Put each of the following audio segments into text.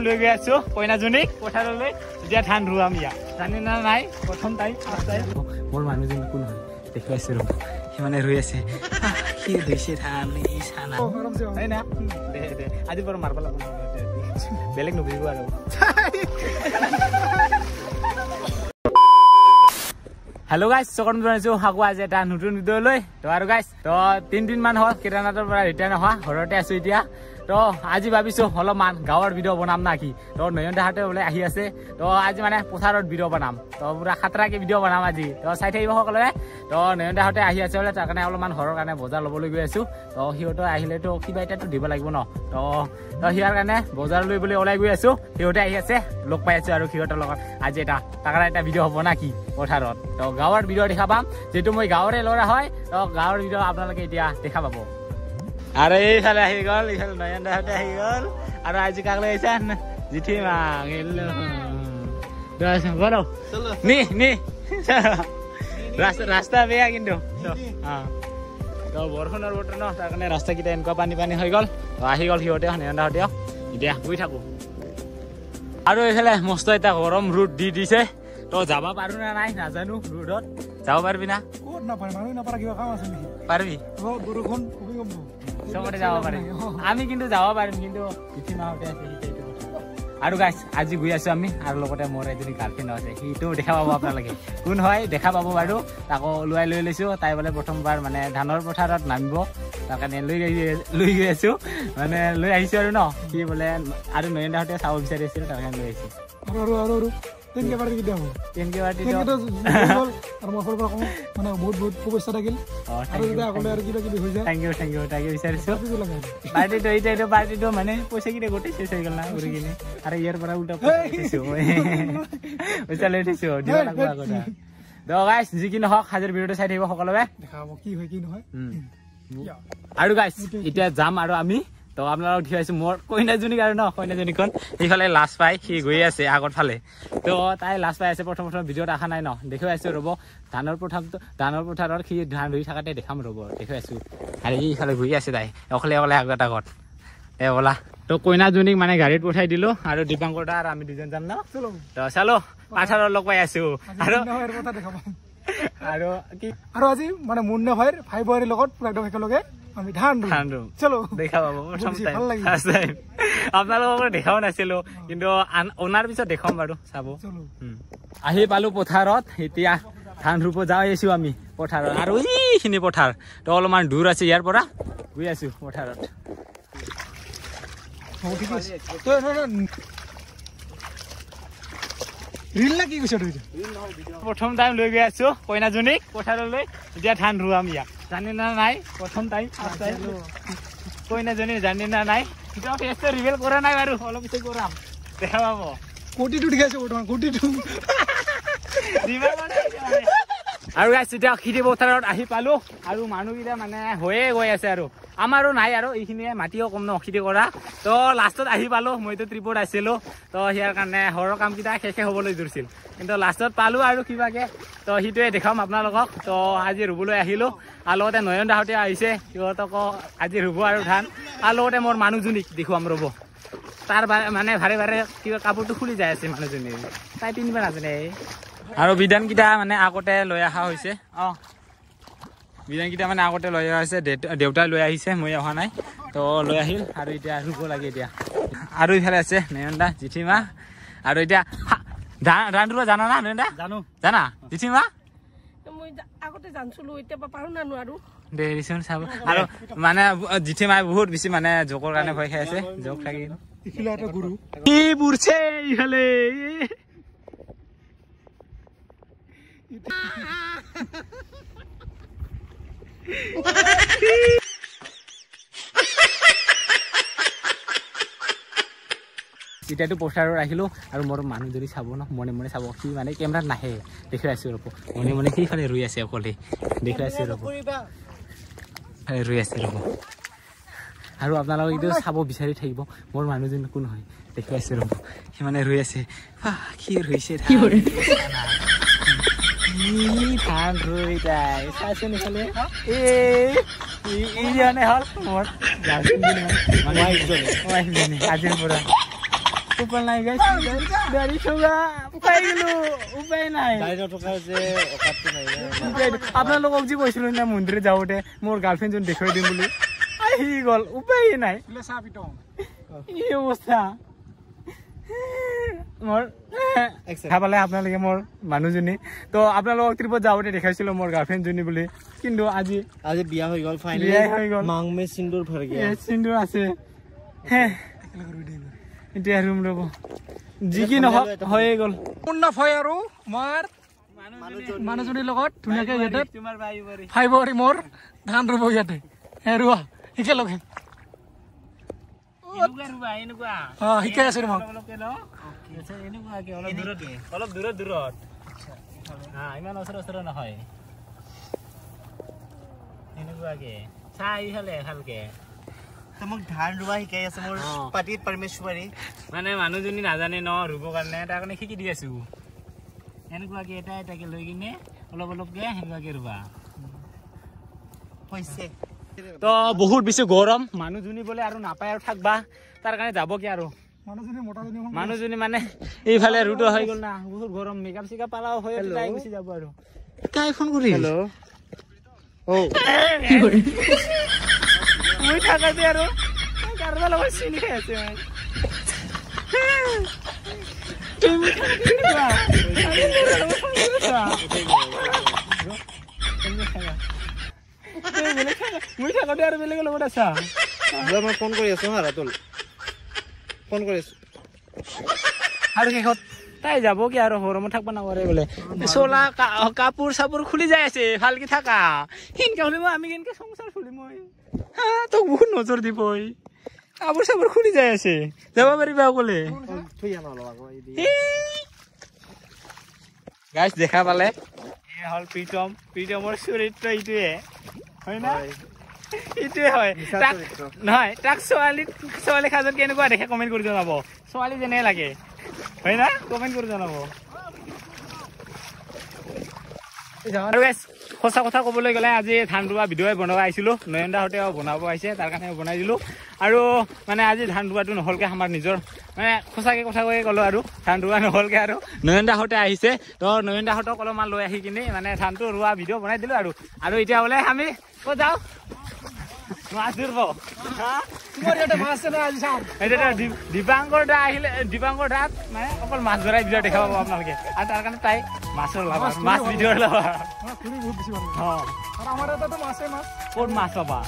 time লৈ গৈ আছো কইনাজনীক পথাৰলৈ যেতিয়া ধান ৰুৱাম ইয়াত জানি না নাই প্ৰথম টাইম মোৰ মানুহজনী কোন হয় দেখি আছো ৰ'ব সি মানে ৰৈ আছে কি হৈছে ধান চানা হয় না দে দে আজি পৰা মাৰব লাগিব বেলেগ নুবুজিব আৰু हेलो गाइस सकन बनाइছো হাগু আজি এটা নতুন ভিডিও লৈ তো আৰু গাইস তো 3 দিন মান হ'ল কেদাৰনাথৰ পৰা ৰিটাৰ্ণ হোৱা ঘৰতে আছো এতিয়া তো আজি ভাবিছো অলপমান গাঁৱৰ ভিডিও বনাম না কি তো নয়নদা হাতে ওলাই আহি আছে তো আজি মানে পথাৰত ভিডিও বনাম তো পুৰা খাতৰাকে ভিডিও বনাম আজি তো চাই থাকিব সকলোৱে তো নয়নদা হাতে আহি আছে বলে তাৰ কাৰণে অলপমান ঘৰৰ কাৰণে বজাৰ ল'বলৈ গৈ আছো তো সিহঁতে আহিলে তো কিবা এটাটো দিব লাগিব ন তো হিয়াৰ কাৰণে বজাৰ লৈ বুলি ওলাই গৈ আছো সিহঁতে আহি আছে লগ পাই আছো আৰু সিহঁতৰ লগত আজি এটা তাকৰা এটা ভিডিও হ'ব না কি পথাৰত তো গাঁৱৰ ভিডিও দেখা পাম যেটো মই গাঁৱৰে ল'ৰা হয় তো গাঁৱৰ ভিডিও আপোনালোকে এতিয়া দেখা পাব আৰু এইফালে আহি গ'ল এইফালে নয়নদা হাতে আহি গ'ল আৰু আজি কাক লৈ আহিছান জিঠি মা গেলো বলো নি নি ৰাস্তা বেয়া কিন্তু তো বৰষুণৰ বতৰ ন তাৰ কাৰণে ৰাস্তাকেইটা এনেকুৱা পানী পানী হৈ গ'ল আহি গ'ল সিহঁতে নয়নদা হাতে এতিয়া গৈ থাকো আৰু এইফালে মস্ত এটা গৰম ৰ'দ দি দিছে তো যাব পাৰো না নাই নাজানো ৰ'দত যাব পাৰবি না ক'ত না পাৰি মানুহ না পাৰা কিবা কাম আছে নেকি পাৰবি বৰষুণ কবি কম সবতে যাব পাৰে আমি কিন্তু যাব পাৰিম কিন্তু পিঠি মাহতে আছে আৰু গাইস আজি গৈ আছো আমি আৰু লগতে মোৰ এজনী গাৰ্লফ্ৰেণ্ড আছে সিটো দেখা পাব আপোনালোকে কোন হয় দেখা পাব বাৰু তাকো ওলাই লৈ লৈছো তাই বোলে প্ৰথমবাৰ মানে ধানৰ পথাৰত নামিব তাৰ কাৰণে লৈ গৈ আছো মানে লৈ আহিছো আৰু ন কি বোলে আৰু নয়নদাহঁতে চাব বিচাৰি আছিল তাৰ কাৰণে লৈ আহিছো আৰু তেনকে পাৰি কি দেও তেনকে পাৰি তো আৰু মই ফৰবা কম মানে বহুত বহুত শুভেচ্ছা থাকিল আৰু যদি আগলে আৰু কিবা কিবি হৈ যায় থ্যাংক ইউ তাকে বিচাৰিছো পাৰ্টিটো মানে পইচা কিটা গোটেই শেষ হৈ গ'ল না ঘূৰি কিনে আৰু ইয়াৰ পৰা উল্টা পইছো পইচা লৈ দিছো দিব লাগিব আগতে তো গাইস যি কি নহওক হাজিৰ ভিডিওটো চাই থাকিব সকলোৱে দেখাব কি হয় কি নহয় আৰু গাইস এতিয়া যাম আৰু আমি তো আপোনালোক দেখাইছো মোৰ কইনাজনী আৰু ন কইনাজনীখন এইফালে লাজ পাই সি গৈ আছে আগৰ ফালে তো তাই লাজ পাই আছে প্ৰথম ভিডিঅ'ত আহা নাই ন দেখুৱাই আছো ৰ'ব ধানৰ পথাৰত সি ধান ৰুই থাকাতে দেখাম ৰ'ব দেখুৱাই আছো আৰু এইফালে গৈ আছে তাই অকলে আগত বলা তো কইনাজনীক মানে গাড়ীত পঠাই দিলো আৰু দীপাংকৰ দা আৰু আমি দুজন যাম ন তো চালো পাথাৰৰ লগ পাই আছো আৰু কি আৰু আজি মানে মুন্না ভাইৰ ভাই বোৱাৰীৰ লগত একদম একেলগে আমি ধান ৰুম চলো দেখা পাব আপোনালোকক দেখাও নাছিলো কিন্তু অনাৰ পিছত দেখাম বাৰু চাব আহি পালো পথাৰত এতিয়া ধান ৰুব যাই আছো আমি পথাৰত আৰু এইখিনি পথাৰ তো অলপমান দূৰ আছে ইয়াৰ পৰা গৈ আছো পথাৰত প্ৰথম টাইম লৈ গৈ আছো কইনাজনীক পথাৰলৈ এতিয়া ধান ৰুৱাম ইয়াক জানি না নাই প্ৰথম টাইম কইনাজনী জানি না নাই ৰিভেল কৰা নাই বাৰু অলপ পিছত কৰাম দেখা পাব কোটিটো দেখাইছো বৰ্তমান কোটিটো আৰু গাইছ এতিয়া খেতি পথাৰত আহি পালো আৰু মানুহকেইটা মানে হৈয়ে গৈ আছে আৰু আমাৰো নাই আৰু এইখিনিয়ে মাটিও কম ন খেতি কৰা তো লাষ্টত আহি পালো মইতো ট্ৰিপত আছিলো তো ইয়াৰ কাৰণে সৰৰ কামকেইটা শেষে হ'বলৈ ধৰিছিল কিন্তু লাষ্টত পালো আৰু কিবাকে তো সেইটোৱে দেখাম আপোনালোকক তো আজি ৰুবলৈ আহিলো আৰু লগতে নয়নদাহঁতে আহিছে সিহঁতকো আজি ৰুব আৰু ধান আৰু লগতে মোৰ মানুহজনীক দেখুৱাম ৰ'ব তাৰ মানে ভাৰে কিবা কাপোৰটো খুলি যাই আছে মানুহজনী তাই পিন্ধিব নাজানে আৰু বিধানকেইটা মানে আগতে লৈ অহা হৈছে বিধানকেইটা মানে আগতে লৈ অহা হৈছে দেউতাই লৈ আহিছে মই অহা নাই তো লৈ আহিল আৰু এতিয়া ৰুব লাগে এতিয়া আৰু ইফালে আছে নয়নদা জিঠিমা আৰু এতিয়া ধান ৰুব জানা না নয়নদা জানা জিঠিমা আৰু মানে জিঠিমাই বহুত বেছি মানে জোকৰ কাৰণে ভয় খাই আছে জোক থাকিল ইফালে এতিয়াতো পথাৰত আহিলো আৰু মোৰ মানুহ যদি চাব ন মনে চাব সি মানে কেমেৰাত নাহে দেখুৱাই আছো ৰ'ব মনে সেইফালে ৰুই আছে অকলে দেখুৱাই আছো ৰ'ব ৰুই আছে ৰ'ব আৰু আপোনালোকে এইটো চাব বিচাৰি থাকিব মোৰ মানুহজন কোন হয় দেখুৱাই আছো ৰ'ব সি মানে ৰুই আছে কি ৰুইছে ধান ৰুই তাই চাইছে নিফালে হ'ল মোৰ আজিৰ পৰা উপায় নাই গাইছ গাড়ী চলা উপায় গেলো উপায় নাই আপোনালোকক যি কৈছিলো না মন্দিৰত যাওঁতে মোৰ গাৰ্লফ্ৰেণ্ডজন দেখুৱাই দিম বুলি আহি গ'ল উপায় নাই এই অৱস্থা মোৰ পালে আপোনালোকে মোৰ মানুহজনী তো আপোনালোকক ট্ৰিপত যাওঁতে দেখাইছিলো মোৰ গাৰ্লফ্ৰেণ্ডজনী বুলি কিন্তু আজি বিয়া হৈ গ'ল ফাইনেলি মাং মে সিন্দুৰ ভৰ গয়া সিন্দুৰ আছে এতিয়া ৰুম ৰব যি কি নহওক হৈয়ে গ'ল পূৰ্ণ ভয় আৰু মোৰ মানুহজনীৰ লগত ধুনীয়াকে ইয়াতে ফাইবৰি মোৰ ধান ৰুব ইয়াতে ৰুৱা একেলগে শিকাই আছো তোমাক অলপ দূৰত দূৰত ইমান ওচৰত নহয় এনেকুৱাকে চাই ইফালে ভালকে মোক ধান ৰুৱা শিকাই আছে মোৰ পাতি পৰমেশ্বৰী মানে মানুহজনী নাজানে ন ৰুব কাৰণে তাৰ কাৰণে শিকি দি আছো এনেকুৱাকে এটা এটাকে লৈ কিনে অলপ অলপকে সেনেকুৱাকে ৰুবা হৈছে তো বহুত বেছি গৰম মানুহজনী বোলে আৰু নাপায় আৰু থাকবা তাৰ কাৰণে যাব কি আৰু মানুহজনী মানে এইফালে ৰুটো হৈ গ'ল না বহুত গৰম মেকআপ চেকআপ পালাও হৈ গুচি যাব আৰু কাই ফোন কৰি হেল্ল' মই থাকাতে আৰু কাৰোবাৰ লগত চিনি খাই আছে মই থাকোতে আৰু বেলেগৰ লগত আছা মই ফোন কৰি আছো ৰাতুল ফোন কৰি আছো আৰু শেষত তাই যাব কি আৰু গৰমত থাকবা নকৰে বোলে চোলা কাপোৰ চাপোৰ খুলি যাই আছে ভালকে থাকা সেনকে হলে আমি কেনেকে সংসাৰ চলিম মই তোক বহুত নজৰ দিব কাপোৰ চাপোৰ খুলি যাই আছে যাব পাৰিবা অকলে গাইছ দেখা পালে এই হল প্ৰীতমৰ চৰিত্ৰ এইটোৱে হয় না এইটোৱে হয় নহয় তাক ছোৱালী সাজত কেনেকুৱা দেখে কমেণ্ট কৰি জনাব ছোৱালী যেনে লাগে হয় না কমেণ্ট কৰি জনাব আৰু সঁচা কথা ক'বলৈ গ'লে আজি ধান ৰোৱা ভিডিঅ' বনাব আহিছিলোঁ নয়নদাহঁতেও বনাব আহিছে তাৰ কাৰণে বনাই দিলোঁ আৰু মানে আজি ধান ৰোৱাটো নহ'লকৈ আমাৰ নিজৰ মানে সঁচাকৈ কথা কৈয়ে ক'লোঁ আৰু ধান ৰোৱা নহ'লকৈ আৰু নয়নদাহঁতে আহিছে তো নয়নদাহঁতক অলপমান লৈ আহি কিনে মানে ধানটো ৰোৱা ভিডিঅ' বনাই দিলোঁ আৰু এতিয়া বোলে আমি ক'ত যাওঁ মাছ ধৰিব দীপাংকৰ দা আহিলে দীপাংকৰ দাত মানে অকল মাছ ধৰাই ভিডিঅ' দেখা পাব আপোনালোকে আৰু তাৰ কাৰণে তাই মাছৰ লাভ মাছ ভিডিঅ'ৰ লাভ ক'ত মাছ পাবা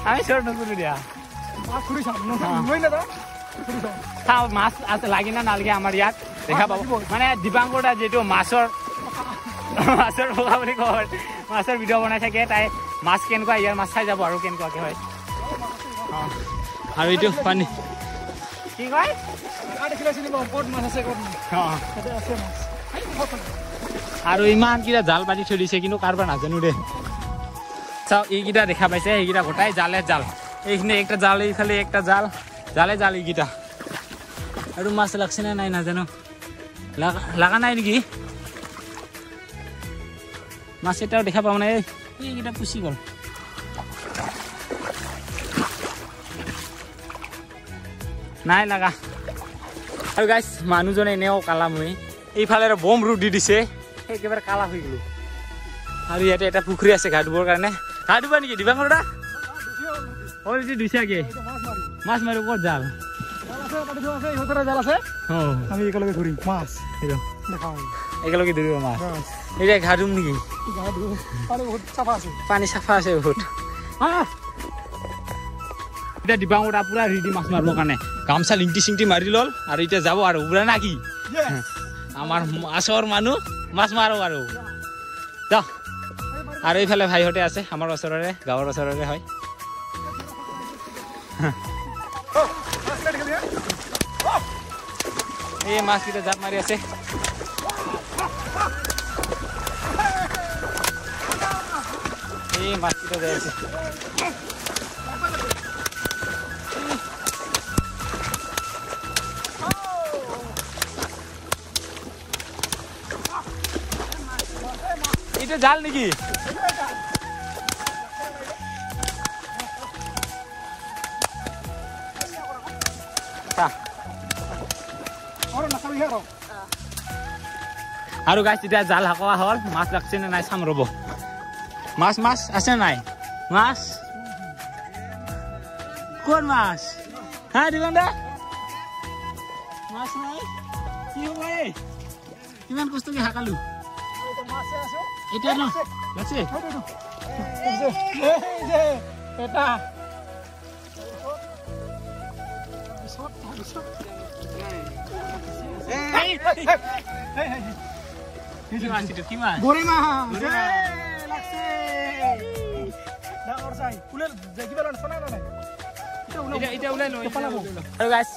আমি চৰ নকৰো দিয়া চাওঁ মাছ আছে লাগি না নালাগে আমাৰ ইয়াত দেখা পাব মানে দীপাংকৰ দা যিহেতু মাছৰ ভগা বুলি কয় মাছৰ ভিডিঅ' বনাই থাকে তাই মাছ কেনেকুৱা ইয়াৰ মাছ চাই যাব আৰু কেনেকুৱাকে হয় আৰু এইটো পানী কি কয় আৰু ইমান কেইটা জাল পাতি থৈ দিছে কিন্তু কাৰোবাৰ নাজানো দে চাওঁ এইকেইটা দেখা পাইছে এইকেইটা গোটাই জালে জাল এইখিনি একটা জাল এইফালে একটা জাল জালে জাল এইকেইটা আৰু মাছ লাগছে নে নাই নাজানো লাগা নাই নেকি মাছ এটাও দেখা পাওঁ নাই এইকেইটা পুচি গ'ল নাই লাগা আৰু গাইছ মানুহজনে এনেও কালা মই এইফালে আৰু বম ৰ'দ দি দিছে একেবাৰে কালা হৈ গ'লো আৰু ইয়াতে এটা পুখুৰী আছে গা ধুবৰ কাৰণে গা ধুবা নেকি দিবাংকৰ দা অলৰেডি দুইছাগে মাছ মাৰিব ক'ত জাল আমি একেলগে ধৰিম মাছ একেলগে ধৰিব মাছ এতিয়া ঘা ধুম নেকি পানী চাফা আছে বহুত এতিয়া দিবাংকৰ দা পুৰা ৰেডি মাছ মাৰিবৰ কাৰণে গামচা লিংটি চিংটি মাৰি ল'ল আৰু এতিয়া যাব আৰু উৰা না কি আমাৰ মাছৰ মানুহ মাছ মাৰো আৰু যা আৰু এইফালে ভাইহঁতে আছে আমাৰ ওচৰৰে গাঁৱৰ ওচৰৰে হয় এই মাছকেইটা জাপ মাৰি আছে এই মাছকেইটা যাই আছে এইটো জাল নেকি আৰু গাইছ এতিয়া জাল হাকোৱা হ'ল মাছ লাগছে নে নাই চাম ৰ'ব মাছ মাছ আছে নাই মাছ কোন মাছ হা দিগন দা মাছ নাই কি হ'ব এই কিমান কষ্টকে হাকালো এতিয়া ন লাগছে এটা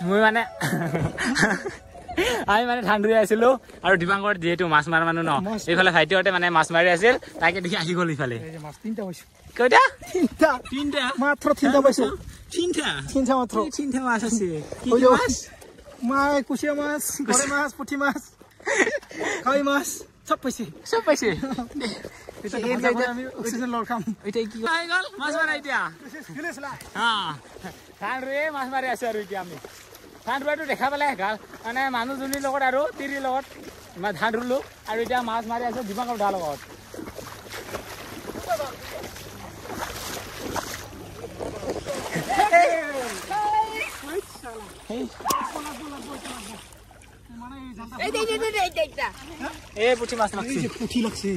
মই মানে আমি মানে ধান ৰুই আছিলো আৰু দিবাংকৰ যিহেতু মাছ মাৰা মানুহ ন এইফালে ভাইটিহঁতে মানে মাছ মাৰি আছিল তাকে দেখি আহি গ'ল ইফালে কেইটা তিনটা মাত্ৰ তিনটা পাইছো তিনটা মাছ আছে মাছ কুচিয়া মাছ গৰৈ মাছ পুঠি মাছ কাৱৈ মাছ চব পাইছে আমি অক্সিজেন লৰ খাম এতিয়া কি হৈ গ'ল মাছ মাৰা এতিয়া ধান ৰুয়ে মাছ মাৰি আছো আৰু এতিয়া আমি ধান ৰুৱাটো দেখা পালে ভাল মানে মানুহজনীৰ লগত আৰু তিৰিৰ লগত ধান ৰুলো আৰু এতিয়া মাছ মাৰি আছো দিবাংকৰ দাৰ লগত পুঠি মাছ লাগছে পুঠি লাগছে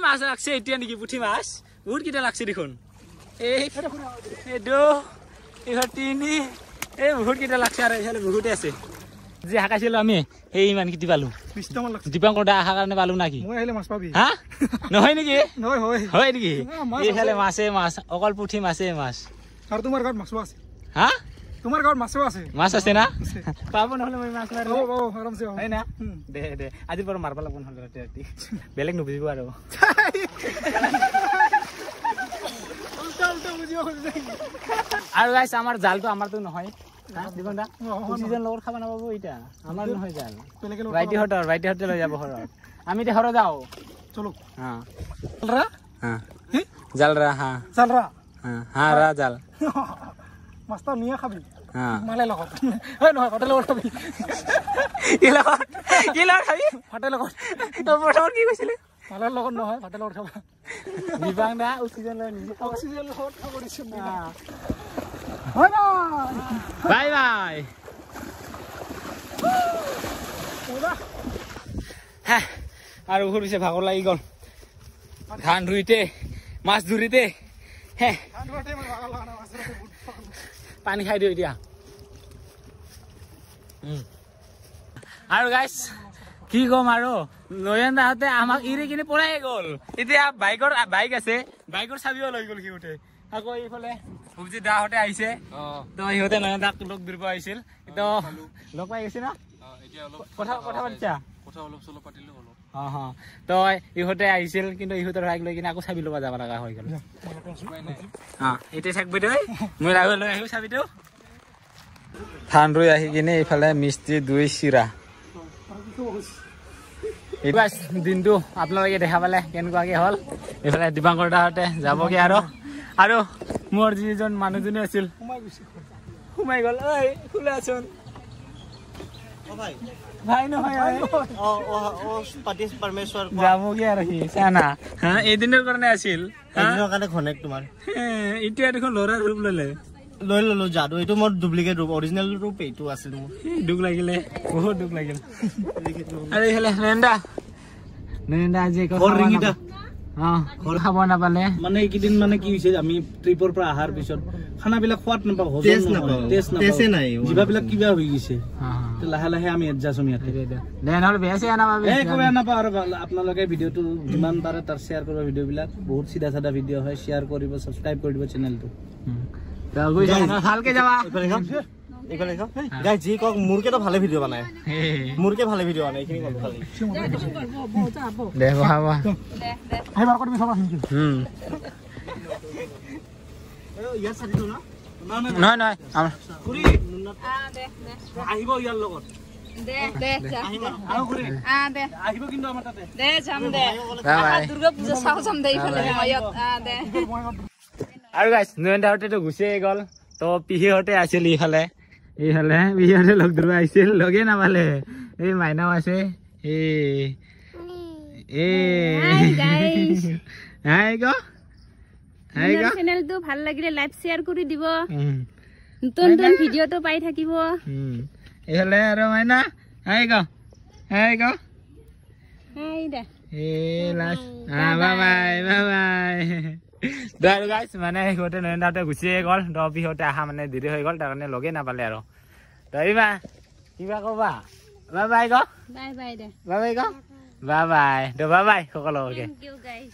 মাছ লাগছে এতিয়া নেকি পুঠি মাছ বহুত কেইটা লাগছে দেখোন তিনি বহুত কেইটা লাগছে আৰু এইফালে বহুতে আছে যে হাকাইছিলো আমি সেই ইমান কেইটি পালো দীপাংকৰ দা অহাৰ কাৰণে পালো নাকি হা নহয় নেকি হয় নেকি এইফালে মাছে মাছ অকল পুঠি মাছে মাছ আৰু তোমাৰ ঘৰত মাছো আছে হা তোমাৰ ঘৰত মাছো আছে মাছ আছে না পাব নহলে মই মাছ মাৰিব আৰামছে হয় না দে আজিৰ পৰা মাৰিব লাগিব নহলে ৰাতি ৰাতি বেলেগ নুবুজিব আৰু আৰু গাইছ আমাৰ জালটো আমাৰতো নহয় দিবন দা অক্সিজেন লগত খাব নাপাব এতিয়া আমাৰ নহয় জাল ভাইটিহঁতে লৈ যাব ঘৰত আমি এতিয়া ঘৰত যাওঁ চলো জালৰা ৰা জাল মাছটা নিয়ে খাবি মালে লগত নহয় ভাতৰ লগত খাবি কি লগত খাবি ভাতৰ লগত প্ৰথমত কি কৈছিলে মালৰ লগত নহয় ভাতৰ লগত খাবা দিবাং দা অক্সিজেন লৈ নিজে অক্সিজেন লগত খাব দিছো বাই বাই আৰু ঘূৰি পিছে ভাগৰ লাগি গ'ল ধান ৰুইতে মাছ ধৰিতে পানী খাই দিওঁ এতিয়া আৰু গাইছ কি কম আৰু নয়ন দাহঁতে আমাক এৰি কিনে পলাই গ'ল এতিয়া বাইক আছে বাইকৰ চাবিও লৈ গ'ল সিহঁতে আকৌ এইফালে অভিজিত দাহঁতে আহিছে তো সিহঁতে নয়ন দাক লগ ধৰিব আহিছিল তো লগ পাই গৈছে না কথা পাতিছা তো ইহঁতে আহিছিল কিন্তু ইহঁতৰ বাইক লৈ কিনে আকৌ চাবি ল'ব যাব লগা হৈ গ'ল এতিয়া থাকিবি তই মই লৈ আহিব চাবিটো ধান ৰুই আহি কিনে এইফালে মিস্ত্ৰী দুই চিৰা দিনটো আপোনালোকে দেখা পালে কেনেকুৱাকে হ'ল এইফালে দীপাংকৰ দাহঁতে যাবগে আৰু মোৰ যিজন মানুহজনী আছিল সোমাই গ'ল ঐ খোলাচোন ভাই নহয় যাবগে আৰু সি চানা এদিনৰ কাৰণে আছিল এতিয়া দেখোন ল'ৰাৰ ৰূপ লৈ ললো যাদু এইটো মোৰ ডুপ্লিকেট ৰূপ অৰিজিনেল ৰূপ এইটো আছিল মোৰ দুখ লাগিলে বহুত দুখ লাগিল আৰু এইফালে নয়নদা আজি খাব নাপালে মানে এইকেইদিন মানে কি হৈছে আমি ট্ৰিপৰ পৰা অহাৰ পিছত খানাবিলাক খোৱাত নাপাওঁ জিভাবিলাক কিবা হৈ গৈছে লাহে লাহে আমি এডজাষ্ট হ'ম ইয়াতে নহ'লে বেয়া নাপাওঁ আৰু আপোনালোকে ভিডিঅ'টো যিমান পাৰে তাৰ শ্বেয়াৰ কৰিব ভিডিঅ'বিলাক বহুত চিধা চাধা ভিডিঅ' হয় শ্বেয়াৰ কৰিব ছাবস্ক্ৰাইব কৰি দিব চেনেলটো ভালকে যাবা যি কওক মোৰকেতো ভালে ভিডিঅ' বনাই মোৰকে ভালে ভিডিঅ' বনাই এইখিনি নহয় আহিব ইয়াৰ লগত দে দে যা আৰু ঘূৰি দে আহিব কিন্তু আমাৰ তাতে দে যাম দে বাই বাই দুৰ্গা পূজা চাও যাম দে ইফালে ময়ত দে আৰু গাইছ নয়নদাহঁতেতো গুচিয়ে গ'ল তো পিহিহঁতে আছিল ইফালে পিহিহঁতে লগ ধৰিব আহিছিল লগে নাপালে এই মাইনাও আছে চেনেলটো ভাল লাগিলে লাইক শ্বেয়াৰ কৰি দিব নতুন নতুন ভিডিঅ'টো পাই থাকিব এইফালে আৰু মাইনা হাই গ হাই দে বাই গাইছ মানে সিহঁতে নয়নদাহঁতে গুচিয়ে গ'ল তো পিহঁতে অহা মানে দেৰি হৈ গ'ল তাৰ কাৰণে লগে নাপালে আৰু তইবা কিবা ক'বা বাই বাই গ বাই বাই দে বাই বাই গ বাই বাই তো বাই বাই সকলোকে থ্যাংক ইউ গাইস